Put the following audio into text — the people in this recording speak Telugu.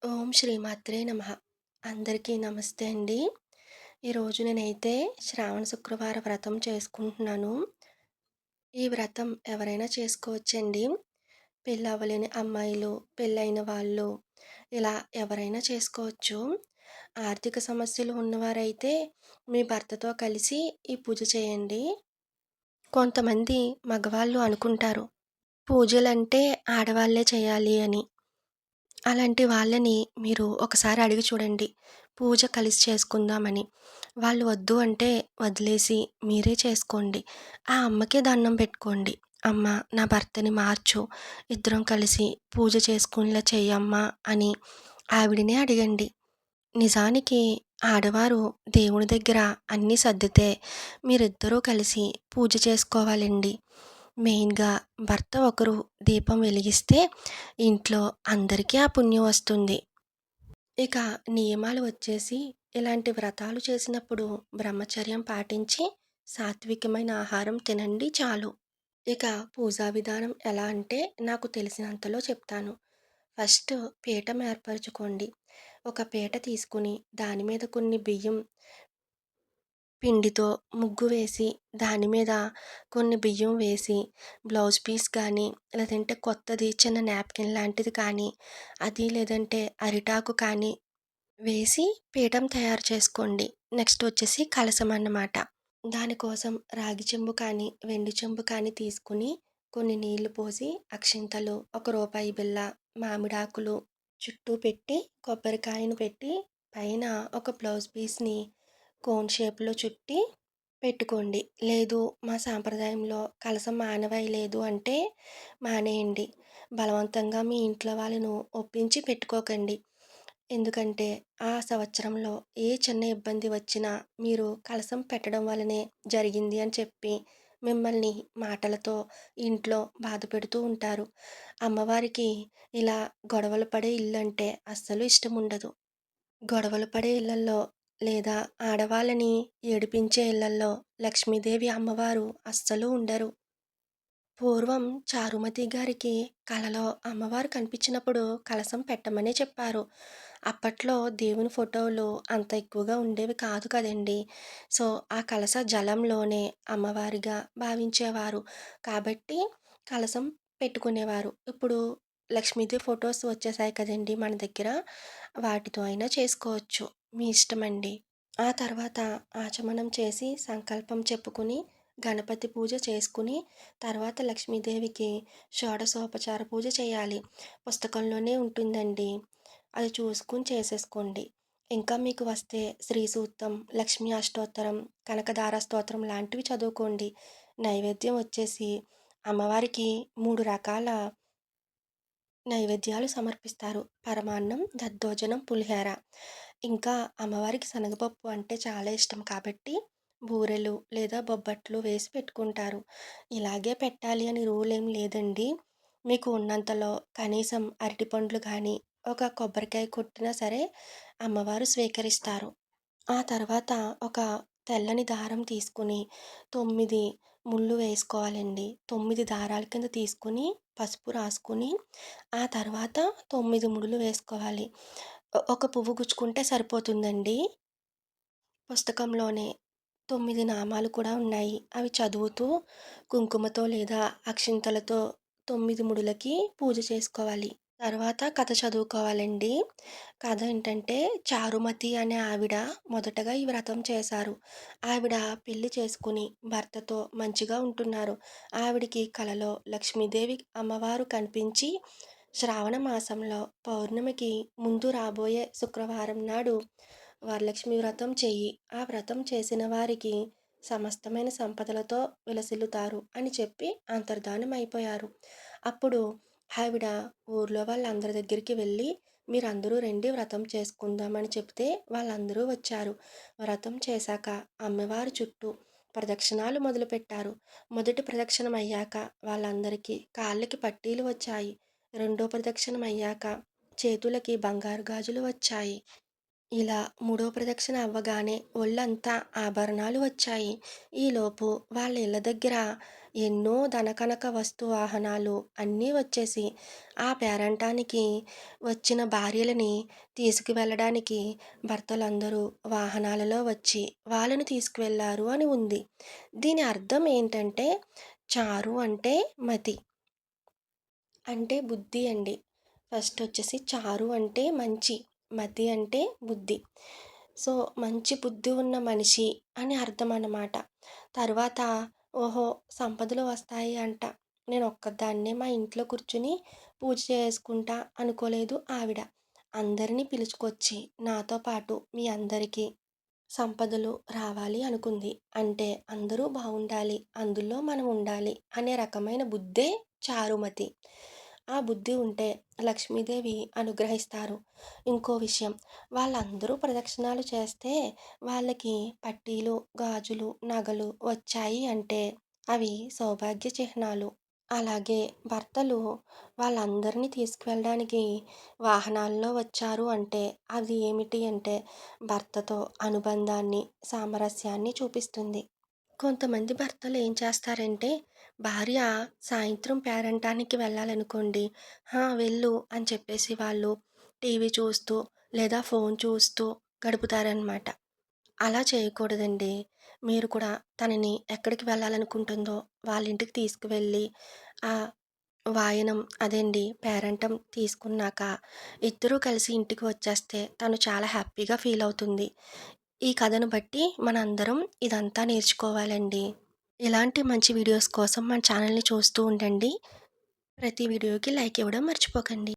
ఓం శ్రీమాత్రే నమః. అందరికీ నమస్తే అండి. ఈరోజు నేనైతే శ్రావణ శుక్రవార వ్రతం చేసుకుంటున్నాను. ఈ వ్రతం ఎవరైనా చేసుకోవచ్చండి. పెళ్ళవ్వలేని అమ్మాయిలు, పెళ్ళైన వాళ్ళు ఇలా ఎవరైనా చేసుకోవచ్చు. ఆర్థిక సమస్యలు ఉన్నవారైతే మీ భర్తతో కలిసి ఈ పూజ చేయండి. కొంతమంది మగవాళ్ళు అనుకుంటారు, పూజలంటే ఆడవాళ్ళే చేయాలి అని. అలాంటి వాళ్ళని మీరు ఒకసారి అడిగి చూడండి. పూజ కలిసి చేసుకుందామని. వాళ్ళు వద్దు అంటే వదిలేసి మీరే చేసుకోండి. ఆ అమ్మకే దండం పెట్టుకోండి. అమ్మ, నా భర్తని మార్చు. ఇద్దరం కలిసి పూజ చేసుకునేలా చెయ్యమ్మా అని ఆవిడనే అడగండి. నిజానికి ఆడవారు దేవుని దగ్గర అన్నీ సర్దితే మీరిద్దరూ కలిసి పూజ చేసుకోవాలండి. మెయిన్‌గా భర్త ఒకరు దీపం వెలిగిస్తే ఇంట్లో అందరికీ ఆ పుణ్యం వస్తుంది. ఇక నియమాలు వచ్చేసి ఇలాంటి వ్రతాలు చేసినప్పుడు బ్రహ్మచర్యం పాటించి సాత్వికమైన ఆహారం తినండి చాలు. ఇక పూజా విధానం ఎలా అంటే నాకు తెలిసినంతలో చెప్తాను. ఫస్ట్ పీఠం ఏర్పరచుకోండి. ఒక పీట తీసుకుని దాని మీద కొన్ని బియ్యం పిండితో ముగ్గు వేసి, దాని మీద కొన్ని బియ్యం వేసి, బ్లౌజ్ పీస్ కానీ, లేదంటే కొత్తది చిన్న నాప్కిన్ లాంటిది కానీ, అది లేదంటే అరిటాకు కానీ వేసి పీఠం తయారు చేసుకోండి. నెక్స్ట్ వచ్చేసి కలశం అన్నమాట. దానికోసం రాగి చెంబు కానీ, వెండి చెంబు కానీ తీసుకుని కొన్ని నీళ్లు పోసి, అక్షింతలు, ఒక రూపాయి బిళ్ళ, మామిడాకులు చుట్టూ పెట్టి, కొబ్బరికాయను పెట్టి, పైన ఒక బ్లౌజ్ పీస్‌ని కోన్ షేప్‌లో చుట్టి పెట్టుకోండి. లేదు మా సాంప్రదాయంలో కలసం మానవేయలేదు అంటే మానేయండి. బలవంతంగా మీ ఇంట్లో వాళ్ళను ఒప్పించి పెట్టుకోకండి. ఎందుకంటే ఆ సంవత్సరంలో ఏ చిన్న ఇబ్బంది వచ్చినా మీరు కలసం పెట్టడం వల్లనే జరిగింది అని చెప్పి మిమ్మల్ని మాటలతో ఇంట్లో బాధపెడుతూ ఉంటారు. అమ్మవారికి ఇలా గొడవలు పడే ఇల్లంటే అస్సలు ఇష్టం ఉండదు. గొడవలు పడే ఇళ్లల్లో లేదా ఆడవాళ్ళని ఏడిపించే ఇళ్లల్లో లక్ష్మీదేవి అమ్మవారు అస్సలు ఉండరు. పూర్వం చారుమతి గారికి కలలో అమ్మవారు కనిపించినప్పుడు కలశం పెట్టమనే చెప్పారు. అప్పట్లో దేవుని ఫోటోలు అంత ఎక్కువగా ఉండేవి కాదు కదండీ! సో, ఆ కలశ జలంలోనే అమ్మవారిగా భావించేవారు. కాబట్టి కలశం పెట్టుకునేవారు. ఇప్పుడు లక్ష్మీదేవి ఫోటోస్ వచ్చేసాయి కదండీ మన దగ్గర. వాటితో అయినా చేసుకోవచ్చు. మీ ఇష్టమండి. ఆ తర్వాత ఆచమనం చేసి సంకల్పం చెప్పుకుని గణపతి పూజ చేసుకుని తర్వాత లక్ష్మీదేవికి షోడశోపచార పూజ చేయాలి. పుస్తకంలోనే ఉంటుందండి. అది చూసుకుని చేసేసుకోండి. ఇంకా మీకు వస్తే శ్రీ సూక్తం, లక్ష్మీ అష్టోత్తరం, కనకదార స్తోత్రం లాంటివి చదువుకోండి. నైవేద్యం వచ్చేసి అమ్మవారికి 3 రకాల నైవేద్యాలు సమర్పిస్తారు. పరమాన్నం, దద్దోజనం, పులిహోర. ఇంకా అమ్మవారికి శనగపప్పు అంటే చాలా ఇష్టం కాబట్టి బూరెలు లేదా బొబ్బట్లు వేసి పెట్టుకుంటారు. ఇలాగే పెట్టాలి అని రూల్ ఏం లేదండి. మీకు ఉన్నంతలో కనీసం అరటిపండ్లు కానీ, ఒక కొబ్బరికాయ కొట్టినా సరే అమ్మవారు స్వీకరిస్తారు. ఆ తర్వాత ఒక తెల్లని దారం తీసుకుని 9 ముళ్ళు వేసుకోవాలండి. 9 దారాల కింద తీసుకొని పసుపు రాసుకొని, ఆ తర్వాత 9 ముడులు వేసుకోవాలి. ఒక పువ్వు గుచ్చుకుంటే సరిపోతుందండి. పుస్తకంలోనే 9 నామాలు కూడా ఉన్నాయి. అవి చదువుతూ కుంకుమతో లేదా అక్షింతలతో 9 ముడులకి పూజ చేసుకోవాలి. తర్వాత కథ చదువుకోవాలండి. కథ ఏంటంటే చారుమతి అనే ఆవిడ మొదటగా ఈ వ్రతం చేశారు. ఆవిడ పెళ్లి చేసుకుని భర్తతో మంచిగా ఉంటున్నారు. ఆవిడకి కలలో లక్ష్మీదేవి అమ్మవారు కనిపించి శ్రావణ మాసంలో పౌర్ణమికి ముందు రాబోయే శుక్రవారం నాడు వరలక్ష్మి వ్రతం చెయ్యి. ఆ వ్రతం చేసిన వారికి సమస్తమైన సంపదలతో విలసిల్లుతారు అని చెప్పి అంతర్ధానం అయిపోయారు. అప్పుడు ఆవిడ ఊర్లో వాళ్ళందరి దగ్గరికి వెళ్ళి మీరందరూ రండి వ్రతం చేసుకుందామని చెప్తే వాళ్ళందరూ వచ్చారు. వ్రతం చేశాక అమ్మవారి చుట్టూ ప్రదక్షిణాలు మొదలుపెట్టారు. మొదటి ప్రదక్షిణం అయ్యాక వాళ్ళందరికీ కాళ్ళకి పట్టీలు వచ్చాయి. రెండో ప్రదక్షిణం అయ్యాక చేతులకి బంగారు గాజులు వచ్చాయి. ఇలా మూడో ప్రదక్షిణ అవ్వగానే ఒళ్ళంతా ఆభరణాలు వచ్చాయి. ఈలోపు వాళ్ళ ఇళ్ళ దగ్గర ఎన్నో ధనకనక వస్తు వాహనాలు అన్నీ వచ్చేసి ఆ పేరంటానికి వచ్చిన భార్యలని తీసుకువెళ్ళడానికి భర్తలందరూ వాహనాలలో వచ్చి వాళ్ళని తీసుకువెళ్లారు అని ఉంది. దీని అర్థం ఏంటంటే చారు అంటే మతి. అంటే బుద్ధి అండి. ఫస్ట్ వచ్చేసి చారు అంటే మంచి, మతి అంటే బుద్ధి. సో, మంచి బుద్ధి ఉన్న మనిషి అని అర్థం అన్నమాట. తర్వాత ఓహో! సంపదలు వస్తాయి అంట. నేను ఒక్కదాన్నే మా ఇంట్లో కూర్చొని పూజ చేసుకుంటా అనుకోలేదు ఆవిడ. అందరిని పిలుచుకొచ్చి నాతో పాటు మీ అందరికీ సంపదలు రావాలి అనుకుంది. అంటే అందరూ బావుండాలి, అందులో మనం ఉండాలి అనే రకమైన బుద్ధే చారుమతి. ఆ బుద్ధి ఉంటే లక్ష్మీదేవి అనుగ్రహిస్తారు. ఇంకో విషయం, వాళ్ళందరూ ప్రదక్షిణాలు చేస్తే వాళ్ళకి పట్టీలు, గాజులు, నగలు వచ్చాయి అంటే అవి సౌభాగ్య చిహ్నాలు. అలాగే భర్తలు వాళ్ళందరినీ తీసుకువెళ్ళడానికి వాహనాల్లో వచ్చారు అంటే అది ఏమిటి అంటే భర్తతో అనుబంధాన్ని, సామరస్యాన్ని చూపిస్తుంది. కొంతమంది భర్తలు ఏం చేస్తారంటే భార్య సాయంత్రం పేరంటానికి వెళ్ళాలనుకోండి, వెళ్ళు అని చెప్పేసి వాళ్ళు టీవీ చూస్తూ లేదా ఫోన్ చూస్తూ గడుపుతారనమాట. అలా చేయకూడదండి. మీరు కూడా తనని ఎక్కడికి వెళ్ళాలనుకుంటుందో వాళ్ళ ఇంటికి తీసుకువెళ్ళి ఆ వాయనం అదేండి పేరంటం తీసుకున్నాక ఇద్దరూ కలిసి ఇంటికి వచ్చేస్తే తను చాలా హ్యాపీగా ఫీల్ అవుతుంది. ఈ కథను బట్టి మనందరం ఇదంతా నేర్చుకోవాలండి. ఇలాంటి మంచి వీడియోస్ కోసం మన ఛానల్‌ని చూస్తూ ఉండండి. ప్రతి వీడియోకి లైక్ ఇవ్వడం మర్చిపోకండి.